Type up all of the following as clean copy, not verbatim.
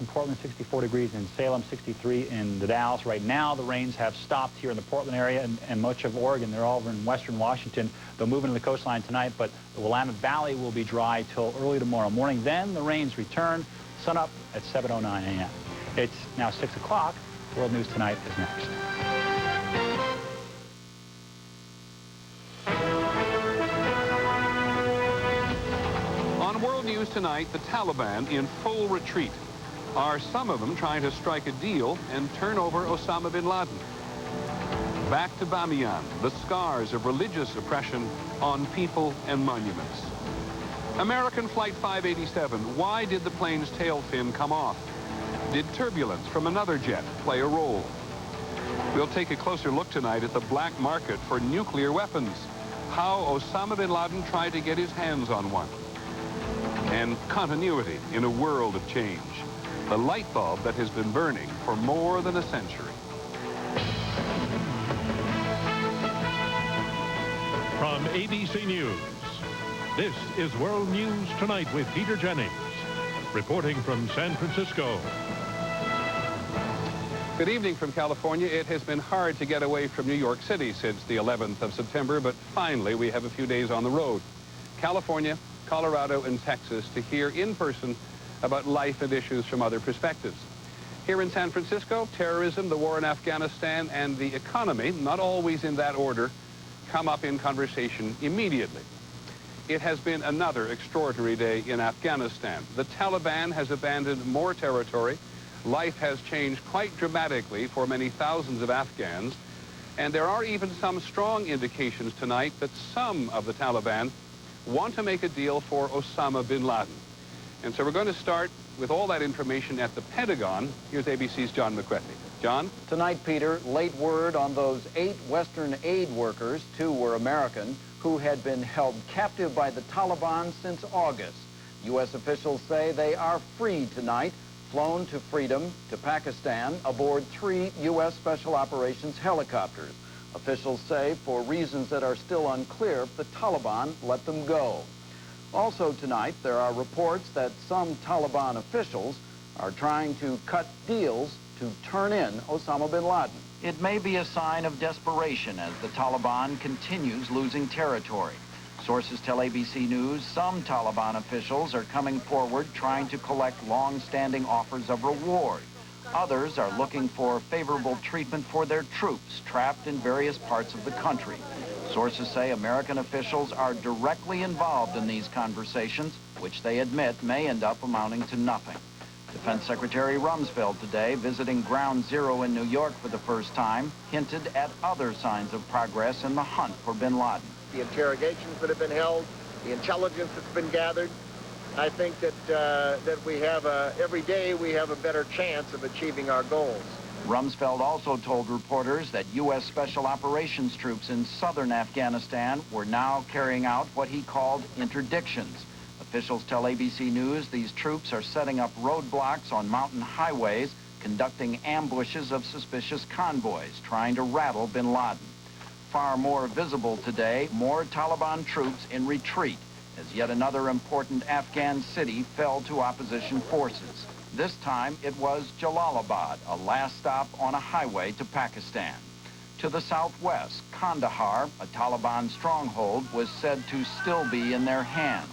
In Portland, 64 degrees in Salem, 63 in the Dalles. Right now, the rains have stopped here in the Portland area and much of Oregon. They're all over in western Washington. They'll move into the coastline tonight, but the Willamette Valley will be dry till early tomorrow morning. Then the rains return. Sun up at 7:09 a.m. It's now 6 o'clock. World News Tonight is next. On World News Tonight, the Taliban in full retreat. Are some of them trying to strike a deal and turn over Osama bin Laden? Back to Bamiyan, the scars of religious oppression on people and monuments. American Flight 587, why did the plane's tail fin come off? Did turbulence from another jet play a role? We'll take a closer look tonight at the black market for nuclear weapons, how Osama bin Laden tried to get his hands on one, and continuity in a world of change. The light bulb that has been burning for more than a century. From ABC News, this is World News Tonight with Peter Jennings, reporting from San Francisco. Good evening from California. It has been hard to get away from New York City since the 11th of September, but finally we have a few days on the road. California, Colorado, and Texas to hear in person about life and issues from other perspectives. Here in San Francisco, terrorism, the war in Afghanistan, and the economy, not always in that order, come up in conversation immediately. It has been another extraordinary day in Afghanistan. The Taliban has abandoned more territory. Life has changed quite dramatically for many thousands of Afghans. And there are even some strong indications tonight that some of the Taliban want to make a deal for Osama bin Laden. And so we're going to start with all that information at the Pentagon. Here's ABC's John McCarthy. John? Tonight, Peter, late word on those 8 Western aid workers, 2 were American, who had been held captive by the Taliban since August. U.S. officials say they are free tonight, flown to freedom to Pakistan aboard 3 U.S. Special Operations helicopters. Officials say for reasons that are still unclear, the Taliban let them go. Also tonight, there are reports that some Taliban officials are trying to cut deals to turn in Osama bin Laden. It may be a sign of desperation as the Taliban continues losing territory. Sources tell ABC News some Taliban officials are coming forward trying to collect long-standing offers of reward. Others are looking for favorable treatment for their troops trapped in various parts of the country. Sources say American officials are directly involved in these conversations, which they admit may end up amounting to nothing. Defense Secretary Rumsfeld today, visiting Ground Zero in New York for the first time, hinted at other signs of progress in the hunt for bin Laden. The interrogations that have been held, the intelligence that's been gathered, I think that we have every day we have a better chance of achieving our goals. Rumsfeld also told reporters that U.S. Special Operations troops in southern Afghanistan were now carrying out what he called interdictions. Officials tell ABC News these troops are setting up roadblocks on mountain highways, conducting ambushes of suspicious convoys, trying to rattle bin Laden. Far more visible today, more Taliban troops in retreat, as yet another important Afghan city fell to opposition forces. This time, it was Jalalabad, a last stop on a highway to Pakistan. To the southwest, Kandahar, a Taliban stronghold, was said to still be in their hands.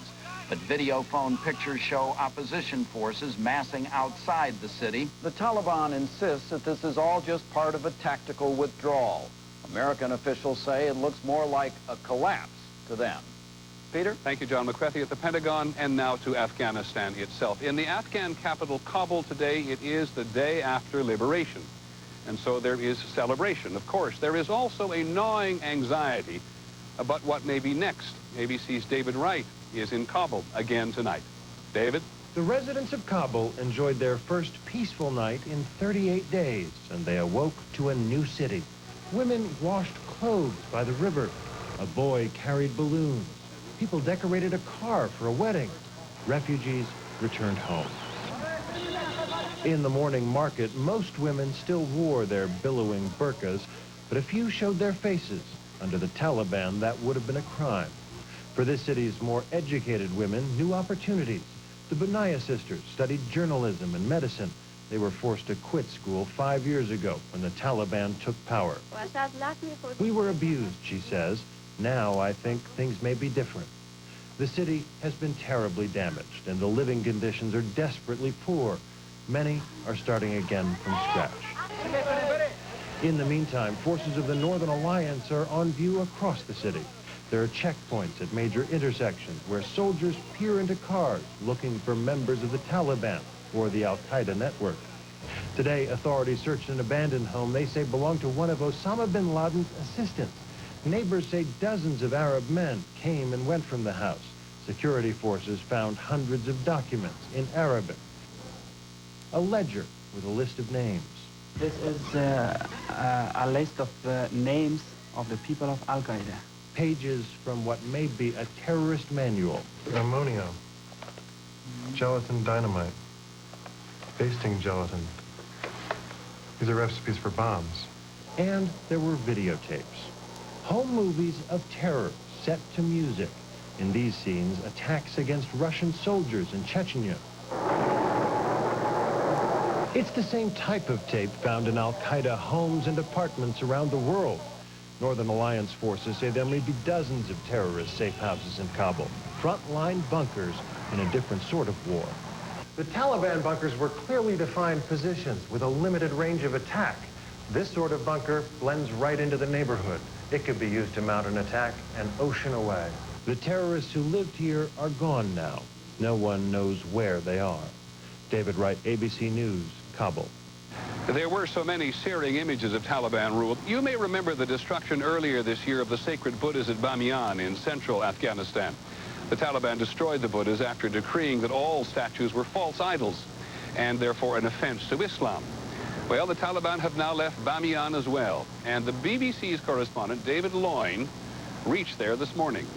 But video phone pictures show opposition forces massing outside the city. The Taliban insists that this is all just part of a tactical withdrawal. American officials say it looks more like a collapse to them. Peter? Thank you, John McCarthy at the Pentagon, and now to Afghanistan itself. In the Afghan capital, Kabul, today, it is the day after liberation. And so there is celebration, of course. There is also a gnawing anxiety about what may be next. ABC's David Wright is in Kabul again tonight. David? The residents of Kabul enjoyed their first peaceful night in 38 days, and they awoke to a new city. Women washed clothes by the river. A boy carried balloons. People decorated a car for a wedding. Refugees returned home. In the morning market, most women still wore their billowing burqas, but a few showed their faces. Under the Taliban, that would have been a crime. For this city's more educated women, new opportunities. The Benaya sisters studied journalism and medicine. They were forced to quit school 5 years ago when the Taliban took power. We were abused, she says. Now I think things may be different. The city has been terribly damaged, and the living conditions are desperately poor. Many are starting again from scratch. In the meantime, forces of the Northern Alliance are on view across the city. There are checkpoints at major intersections where soldiers peer into cars looking for members of the Taliban or the Al-Qaeda network. Today, authorities searched an abandoned home they say belonged to one of Osama bin Laden's assistants. Neighbors say dozens of Arab men came and went from the house. Security forces found hundreds of documents in Arabic. A ledger with a list of names. This is a list of names of the people of Al-Qaeda. Pages from what may be a terrorist manual. Ammonia, gelatin dynamite, basting gelatin. These are recipes for bombs. And there were videotapes. Home movies of terror set to music. In these scenes, attacks against Russian soldiers in Chechnya. It's the same type of tape found in Al-Qaeda homes and apartments around the world. Northern Alliance forces say there may be dozens of terrorist safe houses in Kabul. Frontline bunkers in a different sort of war. The Taliban bunkers were clearly defined positions with a limited range of attack. This sort of bunker blends right into the neighborhood. It could be used to mount an attack an ocean away. The terrorists who lived here are gone now. No one knows where they are. David Wright, ABC News, Kabul. There were so many searing images of Taliban rule. You may remember the destruction earlier this year of the sacred Buddhas at Bamiyan in central Afghanistan. The Taliban destroyed the Buddhas after decreeing that all statues were false idols and therefore an offense to Islam. Well, the Taliban have now left Bamiyan as well, and the BBC's correspondent, David Loyne, reached there this morning.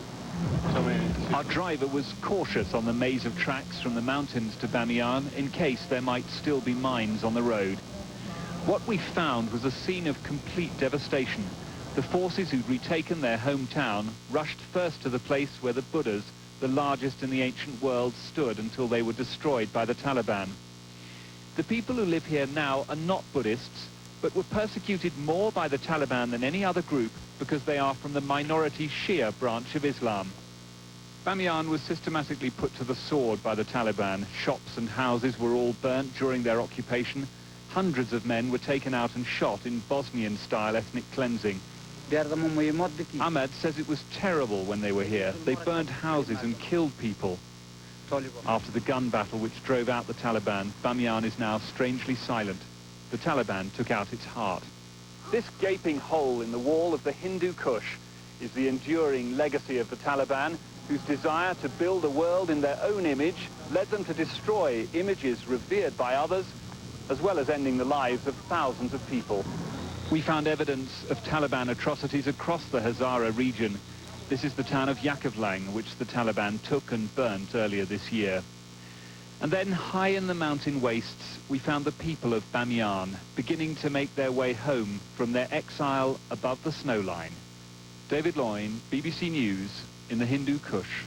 Our driver was cautious on the maze of tracks from the mountains to Bamiyan in case there might still be mines on the road. What we found was a scene of complete devastation. The forces who'd retaken their hometown rushed first to the place where the Buddhas, the largest in the ancient world, stood until they were destroyed by the Taliban. The people who live here now are not Buddhists, but were persecuted more by the Taliban than any other group because they are from the minority Shia branch of Islam. Bamiyan was systematically put to the sword by the Taliban. Shops and houses were all burnt during their occupation. Hundreds of men were taken out and shot in Bosnian-style ethnic cleansing. Ahmed says it was terrible when they were here. They burnt houses and killed people. After the gun battle which drove out the Taliban, Bamiyan is now strangely silent. The Taliban took out its heart. This gaping hole in the wall of the Hindu Kush is the enduring legacy of the Taliban, whose desire to build a world in their own image led them to destroy images revered by others, as well as ending the lives of thousands of people. We found evidence of Taliban atrocities across the Hazara region. This is the town of Yakovlang, which the Taliban took and burnt earlier this year. And then, high in the mountain wastes, we found the people of Bamiyan beginning to make their way home from their exile above the snow line. David Loyne, BBC News, in the Hindu Kush.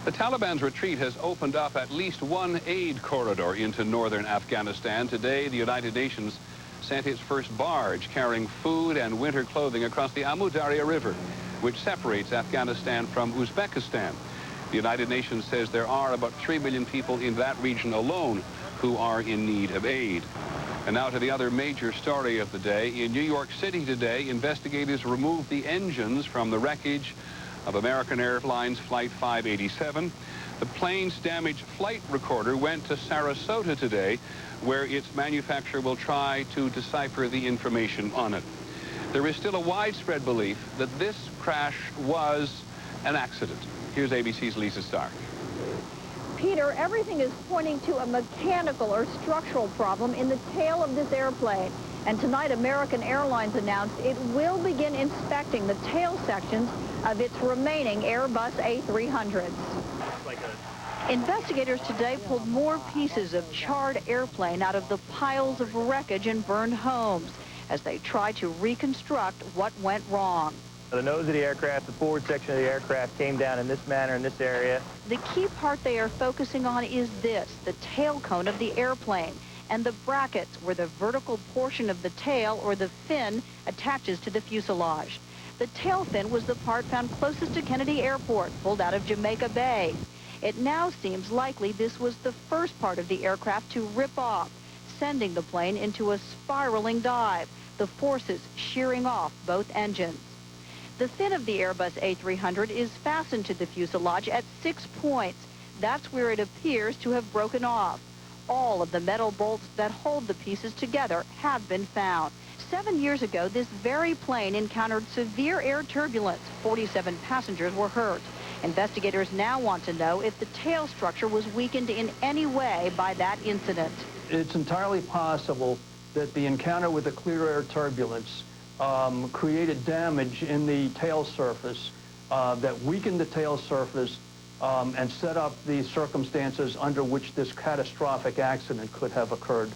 The Taliban's retreat has opened up at least one aid corridor into northern Afghanistan. Today, the United Nations sent its first barge carrying food and winter clothing across the Amu Darya River, which separates Afghanistan from Uzbekistan. The United Nations says there are about 3 million people in that region alone who are in need of aid. And now to the other major story of the day. In New York City today, investigators removed the engines from the wreckage of American Airlines Flight 587. The plane's damaged flight recorder went to Sarasota today, where its manufacturer will try to decipher the information on it. There is still a widespread belief that this crash was an accident. Here's ABC's Lisa Stark. Peter, everything is pointing to a mechanical or structural problem in the tail of this airplane. And tonight, American Airlines announced it will begin inspecting the tail sections of its remaining Airbus A300s. Investigators today pulled more pieces of charred airplane out of the piles of wreckage and burned homes as they try to reconstruct what went wrong. The nose of the aircraft, the forward section of the aircraft came down in this manner in this area. The key part they are focusing on is this, the tail cone of the airplane, and the brackets where the vertical portion of the tail or the fin attaches to the fuselage. The tail fin was the part found closest to Kennedy Airport, pulled out of Jamaica Bay. It now seems likely this was the first part of the aircraft to rip off, sending the plane into a spiraling dive, the forces shearing off both engines. The fin of the Airbus A300 is fastened to the fuselage at 6 points. That's where it appears to have broken off. All of the metal bolts that hold the pieces together have been found. 7 years ago, this very plane encountered severe air turbulence. 47 passengers were hurt. Investigators now want to know if the tail structure was weakened in any way by that incident. It's entirely possible that the encounter with the clear air turbulence created damage in the tail surface that weakened the tail surface and set up the circumstances under which this catastrophic accident could have occurred.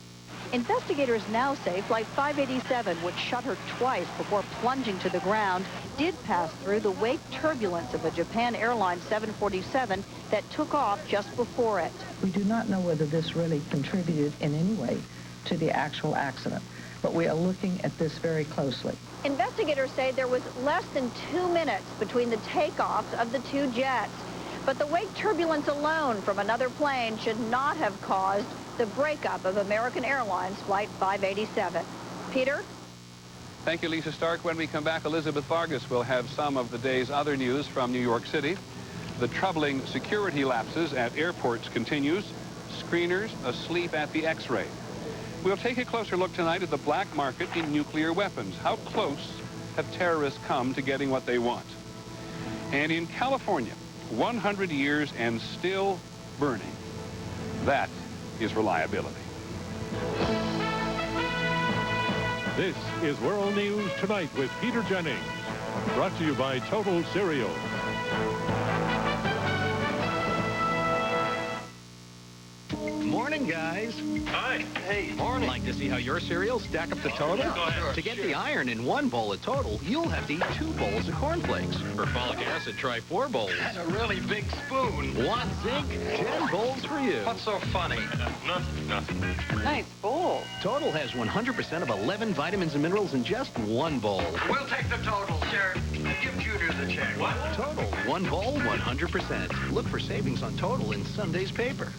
Investigators now say Flight 587, which shuttered twice before plunging to the ground, did pass through the wake turbulence of a Japan Airlines 747 that took off just before it. We do not know whether this really contributed in any way to the actual accident, but we are looking at this very closely. Investigators say there was less than 2 minutes between the takeoffs of the two jets, but the wake turbulence alone from another plane should not have caused the breakup of American Airlines Flight 587. Peter? Thank you, Lisa Stark. When we come back, Elizabeth Vargas will have some of the day's other news from New York City. The troubling security lapses at airports continues. Screeners asleep at the X-ray. We'll take a closer look tonight at the black market in nuclear weapons. How close have terrorists come to getting what they want? And in California, 100 years and still burning. That is reliability. This is World News Tonight with Peter Jennings. Brought to you by Total Cereal. Morning, guys. Hi. Hey, morning. Like to see how your cereals stack up the total? Go ahead. To get the iron in 1 bowl of total, you'll have to eat 2 bowls of cornflakes. For folic acid, try 4 bowls. That's a really big spoon. Want zinc? 10 bowls for you. What's so funny? Nothing. Nice bowl. Total has 100% of 11 vitamins and minerals in just 1 bowl. We'll take the total, sir. Give Junior the check. What? Total. 1 bowl, 100%. Look for savings on Total in Sunday's paper.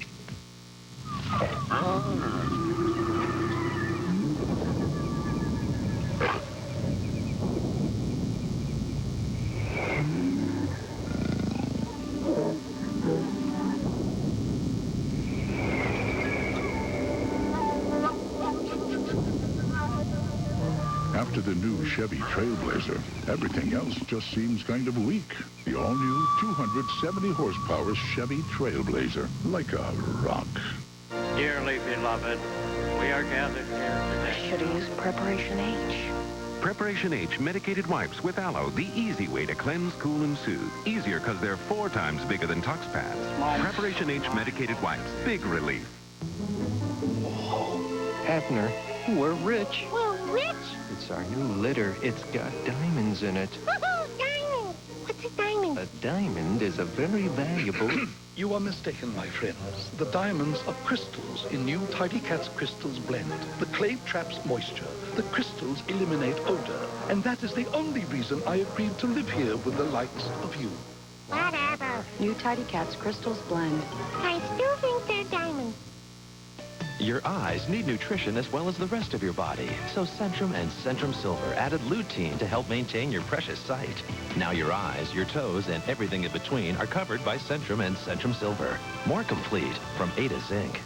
After the new Chevy Trailblazer, everything else just seems kind of weak. The all-new 270 horsepower Chevy Trailblazer, like a rock. Dearly beloved, we are gathered here today. Should have used Preparation H. Preparation H medicated wipes with aloe, the easy way to cleanse, cool, and soothe. Easier because they're 4 times bigger than Tux pads. Preparation H medicated wipes, big relief. Abner, we're rich. We're rich? It's our new litter. It's got diamonds in it. Diamond! What's a diamond? A diamond is a very valuable... You are mistaken, my friends. The diamonds are crystals in new Tidy Cats Crystals blend. The clay traps moisture. The crystals eliminate odor. And that is the only reason I agreed to live here with the likes of you. Whatever. New Tidy Cats Crystals blend. I still think they're diamonds. Your eyes need nutrition as well as the rest of your body. So Centrum and Centrum Silver added lutein to help maintain your precious sight. Now your eyes, your toes, and everything in between are covered by Centrum and Centrum Silver. More complete from A to Zinc.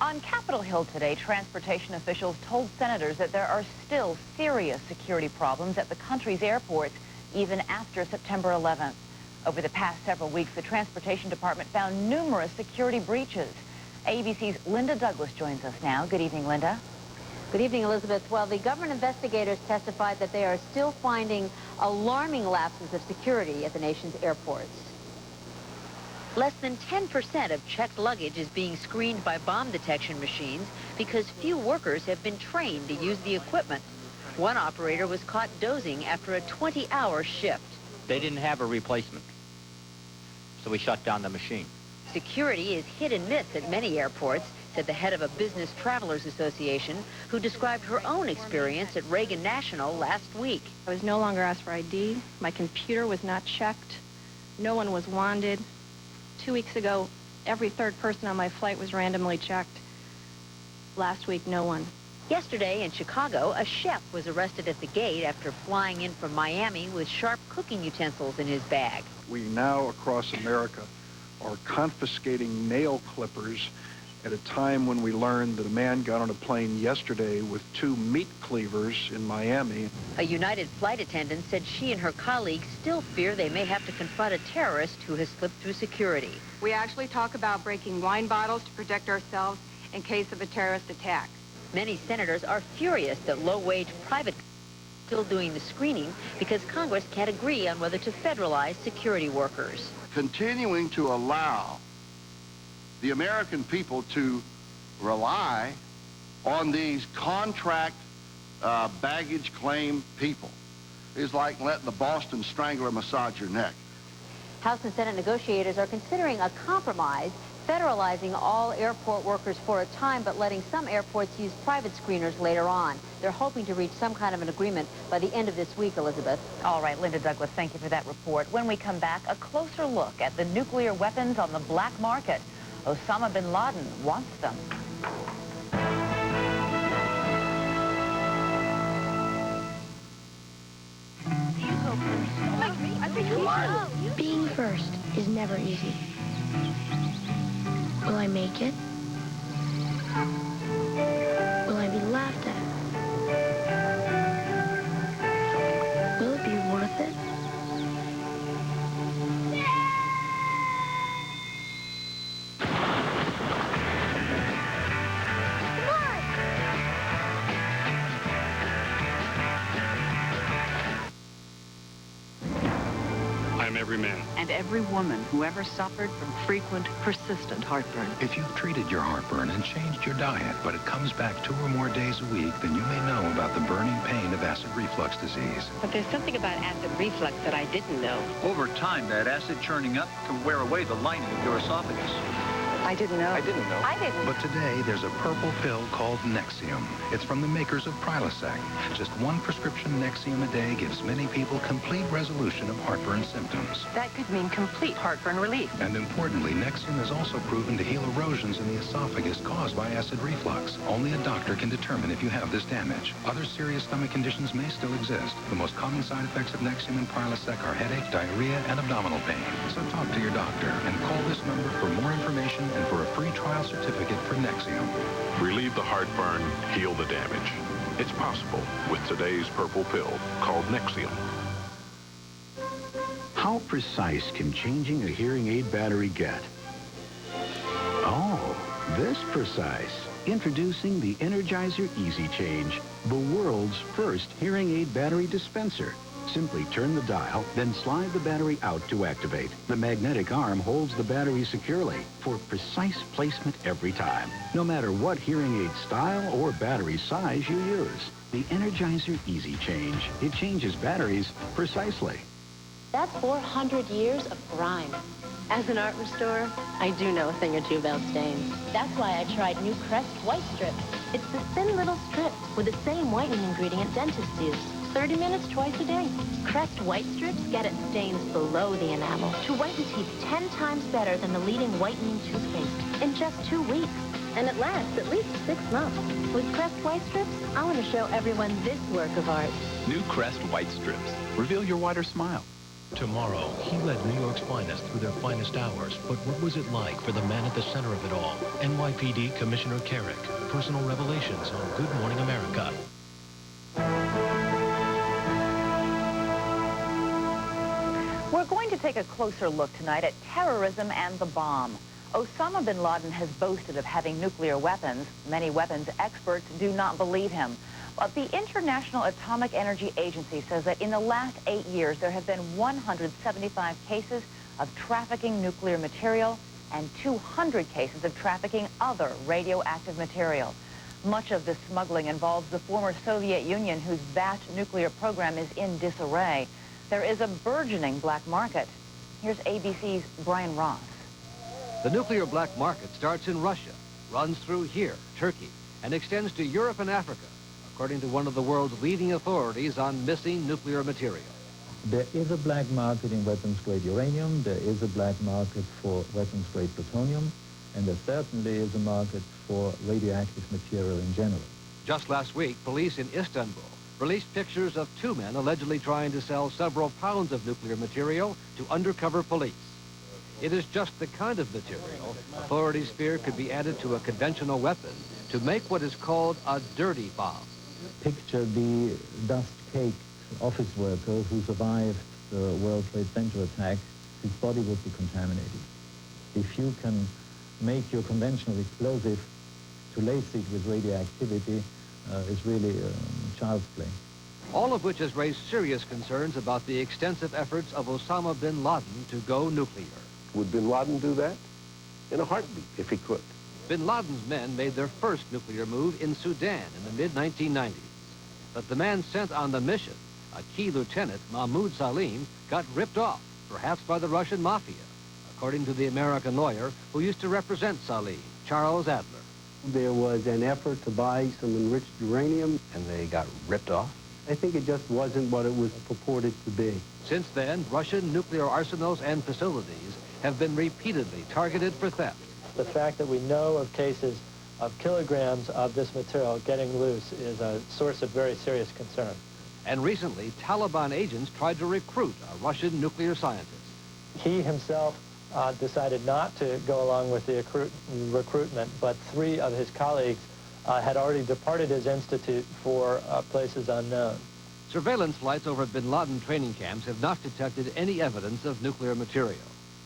On Capitol Hill today, transportation officials told senators that there are still serious security problems at the country's airports, even after September 11th. Over the past several weeks, the Transportation Department found numerous security breaches. ABC's Linda Douglas joins us now. Good evening, Linda. Good evening, Elizabeth. Well, the government investigators testified that they are still finding alarming lapses of security at the nation's airports. Less than 10% of checked luggage is being screened by bomb detection machines because few workers have been trained to use the equipment. One operator was caught dozing after a 20-hour shift. They didn't have a replacement, so we shut down the machine. Security is hit and miss at many airports, said the head of a Business Travelers Association, who described her own experience at Reagan National last week. I was no longer asked for ID. My computer was not checked. No one was wanded. 2 weeks ago, every third person on my flight was randomly checked. Last week, no one. Yesterday in Chicago, a chef was arrested at the gate after flying in from Miami with sharp cooking utensils in his bag. We now, across America, are confiscating nail clippers at a time when we learned that a man got on a plane yesterday with 2 meat cleavers in Miami. A United flight attendant said she and her colleagues still fear they may have to confront a terrorist who has slipped through security. We actually talk about breaking wine bottles to protect ourselves in case of a terrorist attack. Many senators are furious that low-wage private are still doing the screening because Congress can't agree on whether to federalize security workers. Continuing to allow the American people to rely on these contract baggage claim people is like letting the Boston Strangler massage your neck. House and Senate negotiators are considering a compromise, federalizing all airport workers for a time, but letting some airports use private screeners later on. They're hoping to reach some kind of an agreement by the end of this week, Elizabeth. All right, Linda Douglas, thank you for that report. When we come back, a closer look at the nuclear weapons on the black market. Osama bin Laden wants them. Being first is never easy. Will I make it? Will I be laughed at? Will it be worth it? I'm every man. And every woman who ever suffered from frequent, persistent heartburn. If you've treated your heartburn and changed your diet, but it comes back 2 or more days a week, then you may know about the burning pain of acid reflux disease. But there's something about acid reflux that I didn't know. Over time, that acid churning up can wear away the lining of your esophagus. I didn't know. I didn't know. I didn't. But today, there's a purple pill called Nexium. It's from the makers of Prilosec. Just 1 prescription Nexium a day gives many people complete resolution of heartburn symptoms. That could mean complete heartburn relief. And importantly, Nexium is also proven to heal erosions in the esophagus caused by acid reflux. Only a doctor can determine if you have this damage. Other serious stomach conditions may still exist. The most common side effects of Nexium and Prilosec are headache, diarrhea, and abdominal pain. So talk to your doctor and call this number for more information and for a free trial certificate for Nexium. Relieve the heartburn, heal the damage. It's possible with today's purple pill called Nexium. How precise can changing a hearing aid battery get? Oh, this precise. Introducing the Energizer Easy Change, the world's first hearing aid battery dispenser. Simply turn the dial, then slide the battery out to activate. The magnetic arm holds the battery securely for precise placement every time, no matter what hearing aid style or battery size you use. The Energizer Easy Change. It changes batteries precisely. That's 400 years of grime. As an art restorer, I do know a thing or two about stains. That's why I tried new Crest White Strips. It's the thin little strips with the same whitening ingredient dentists use. 30 minutes twice a day. Crest White Strips get at stains below the enamel to whiten teeth 10 times better than the leading whitening toothpaste in just 2 weeks. And it lasts at least 6 months. With Crest White Strips, I want to show everyone this work of art. New Crest White Strips. Reveal your wider smile. Tomorrow, he led New York's finest through their finest hours. But what was it like for the man at the center of it all? NYPD Commissioner Carrick. Personal revelations on Good Morning America. We're going to take a closer look tonight at terrorism and the bomb. Osama bin Laden has boasted of having nuclear weapons. Many weapons experts do not believe him. But the International Atomic Energy Agency says that in the last 8 years, there have been 175 cases of trafficking nuclear material and 200 cases of trafficking other radioactive material. Much of this smuggling involves the former Soviet Union, whose vast nuclear program is in disarray. There is a burgeoning black market. Here's ABC's Brian Ross. The nuclear black market starts in Russia, runs through here, Turkey, and extends to Europe and Africa, according to one of the world's leading authorities on missing nuclear material. There is a black market in weapons-grade uranium, there is a black market for weapons-grade plutonium, and there certainly is a market for radioactive material in general. Just last week, police in Istanbul released pictures of two men allegedly trying to sell several pounds of nuclear material to undercover police. It is just the kind of material authorities fear could be added to a conventional weapon to make what is called a dirty bomb. Picture the dust-caked office worker who survived the World Trade Center attack. His body would be contaminated. If you can make your conventional explosive to lace it with radioactivity, is really child's play. All of which has raised serious concerns about the extensive efforts of Osama bin Laden to go nuclear. Would bin Laden do that? In a heartbeat, if he could. Bin Laden's men made their first nuclear move in Sudan in the mid-1990s. But the man sent on the mission, a key lieutenant, Mahmoud Salim, got ripped off, perhaps by the Russian mafia, according to the American lawyer who used to represent Salim, Charles Adler. There was an effort to buy some enriched uranium. And they got ripped off? I think it just wasn't what it was purported to be. Since then, Russian nuclear arsenals and facilities have been repeatedly targeted for theft. The fact that we know of cases of kilograms of this material getting loose is a source of very serious concern. And recently, Taliban agents tried to recruit a Russian nuclear scientist. He himself decided not to go along with the recruitment, but 3 of his colleagues had already departed his institute for places unknown. Surveillance flights over bin Laden training camps have not detected any evidence of nuclear material,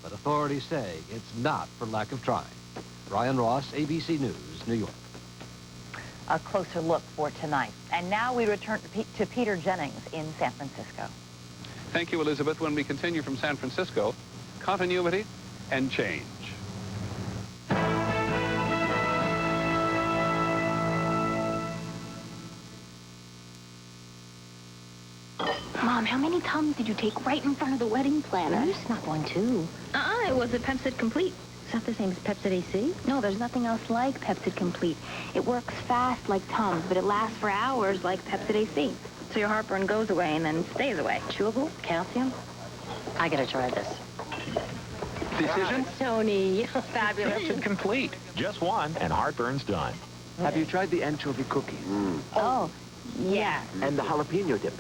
but authorities say it's not for lack of trying. Brian Ross, ABC News, New York. A closer look for tonight. And now we return to Peter Jennings in San Francisco. Thank you, Elizabeth. When we continue from San Francisco, continuity and change. Mom, how many Tums did you take right in front of the wedding planner? You snuck one, too. It was a Pepsid Complete. Is that the same as Pepsid AC? No, there's nothing else like Pepsid Complete. It works fast like Tums, but it lasts for hours like Pepsid AC. So your heartburn goes away and then stays away. Chewable? Calcium? I gotta try this. Decision? Tony, fabulous. Pepsid Complete. Just one, and heartburn's done. Have you tried the anchovy cookies? Oh, yeah. And the jalapeno dip?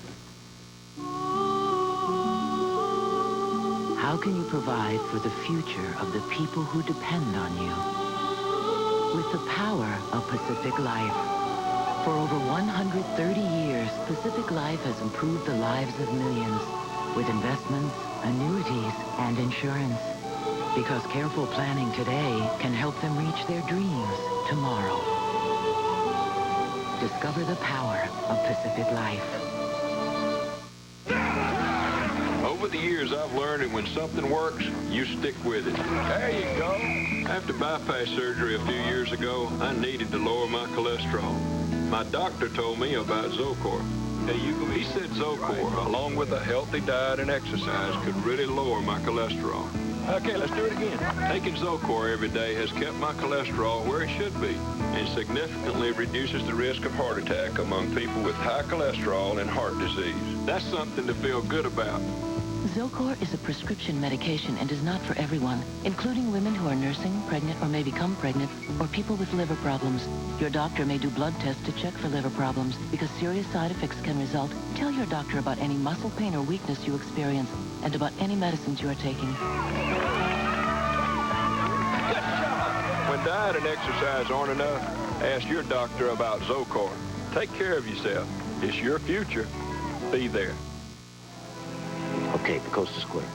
How can you provide for the future of the people who depend on you? With the power of Pacific Life. For over 130 years, Pacific Life has improved the lives of millions with investments, annuities, and insurance. Because careful planning today can help them reach their dreams tomorrow. Discover the power of Pacific Life. Over the years, I've learned that when something works, you stick with it. There you go. After bypass surgery a few years ago, I needed to lower my cholesterol. My doctor told me about Zocor. He said Zocor, along with a healthy diet and exercise, could really lower my cholesterol. Okay, let's do it again. Taking Zocor every day has kept my cholesterol where it should be and significantly reduces the risk of heart attack among people with high cholesterol and heart disease. That's something to feel good about. Zocor is a prescription medication and is not for everyone, including women who are nursing, pregnant, or may become pregnant, or people with liver problems. Your doctor may do blood tests to check for liver problems because serious side effects can result. Tell your doctor about any muscle pain or weakness you experience and about any medicines you are taking. Good job! When diet and exercise aren't enough, ask your doctor about Zocor. Take care of yourself. It's your future. Be there. Okay, the coast is clear.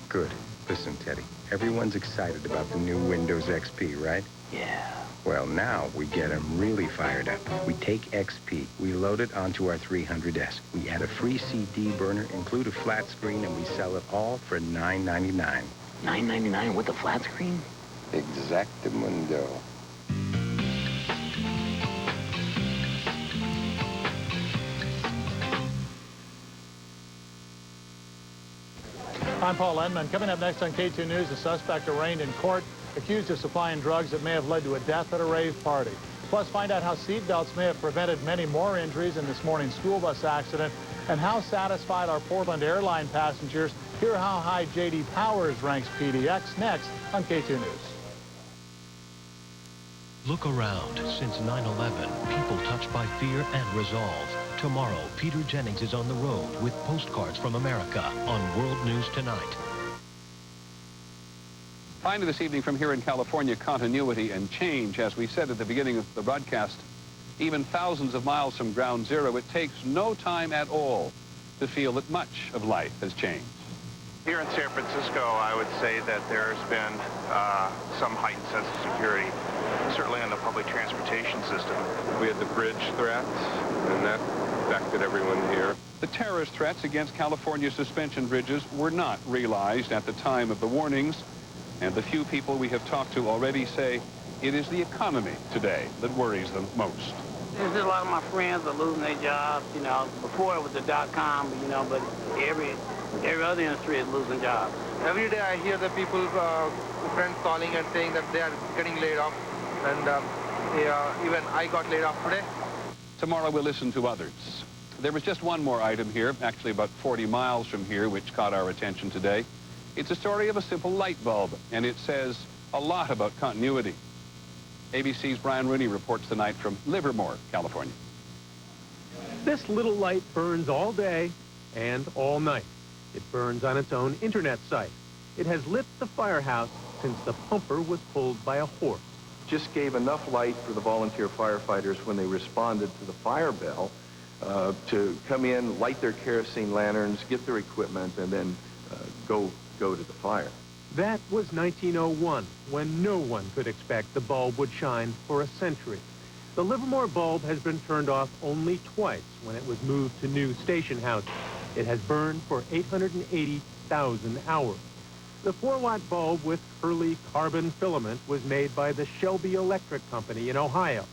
Good. Listen, Teddy, everyone's excited about the new Windows XP, right? Yeah. Well, now we get them really fired up. We take XP, we load it onto our 300S. We add a free CD burner, include a flat screen, and we sell it all for $9.99. $9.99 with a flat screen? Exactamundo. I'm Paul Enman. Coming up next on K2 News, a suspect arraigned in court accused of supplying drugs that may have led to a death at a rave party. Plus, find out how seatbelts may have prevented many more injuries in this morning's school bus accident, and how satisfied are Portland airline passengers. Hear how high J.D. Powers ranks PDX next on K2 News. Look around. Since 9/11, people touched by fear and resolve. Tomorrow, Peter Jennings is on the road with postcards from America on World News Tonight. Finally this evening from here in California, continuity and change. As we said at the beginning of the broadcast, even thousands of miles from ground zero, it takes no time at all to feel that much of life has changed. Here in San Francisco, I would say that there's been some heightened sense of security, certainly on the public transportation system. We had the bridge threats, and that affected everyone here. The terrorist threats against California suspension bridges were not realized at the time of the warnings, and the few people we have talked to already say it is the economy today that worries them most. There's just a lot of my friends are losing their jobs. You know, before it was the .com, you know, but every other industry is losing jobs. Every day I hear the people, friends calling and saying that they are getting laid off, and even I got laid off today. Tomorrow we'll listen to others. There was just one more item here, actually about 40 miles from here, which caught our attention today. It's a story of a simple light bulb, and it says a lot about continuity. ABC's Brian Rooney reports tonight from Livermore, California. This little light burns all day and all night. It burns on its own internet site. It has lit the firehouse since the pumper was pulled by a horse. Just gave enough light for the volunteer firefighters when they responded to the fire bell to come in, light their kerosene lanterns, get their equipment, and then go to the fire. That was 1901, when no one could expect the bulb would shine for a century. The Livermore bulb has been turned off only twice when it was moved to new station houses. It has burned for 880,000 hours. The 4-watt bulb with Hurley carbon filament was made by the Shelby Electric Company in Ohio.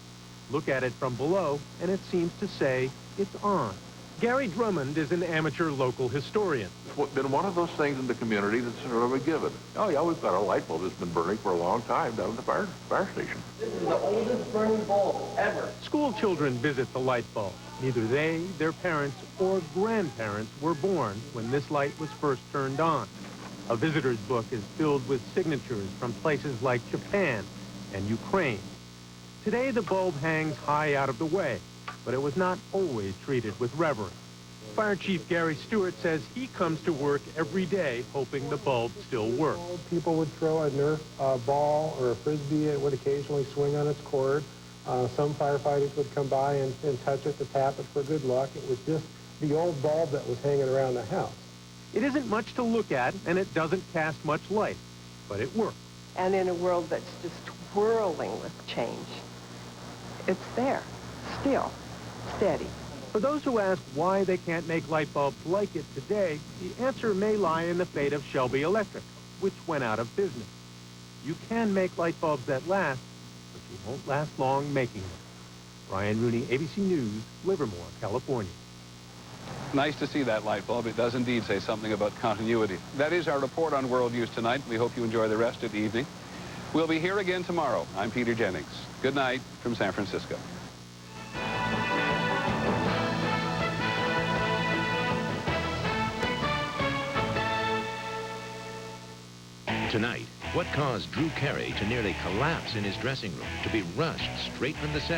Look at it from below, and it seems to say it's on. Gary Drummond is an amateur local historian. It's been one of those things in the community that's sort of a given. Oh, yeah, we've got a light bulb that's been burning for a long time down at the fire station. This is the oldest burning bulb ever. School children visit the light bulb. Neither they, their parents, or grandparents were born when this light was first turned on. A visitor's book is filled with signatures from places like Japan and Ukraine. Today, the bulb hangs high out of the way, but it was not always treated with reverence. Fire Chief Gary Stewart says he comes to work every day hoping the bulb still works. People would throw a Nerf ball or a Frisbee. It would occasionally swing on its cord. Some firefighters would come by and touch it to tap it for good luck. It was just the old bulb that was hanging around the house. It isn't much to look at, and it doesn't cast much light, but it works. And in a world that's just whirling with change, it's there, still, steady. For those who ask why they can't make light bulbs like it today, the answer may lie in the fate of Shelby Electric, which went out of business. You can make light bulbs that last, but you won't last long making them. Brian Rooney, ABC News, Livermore, California. Nice to see that light bulb. It does indeed say something about continuity. That is our report on World News Tonight. We hope you enjoy the rest of the evening. We'll be here again tomorrow. I'm Peter Jennings. Good night from San Francisco. Tonight, what caused Drew Carey to nearly collapse in his dressing room, to be rushed straight from the set?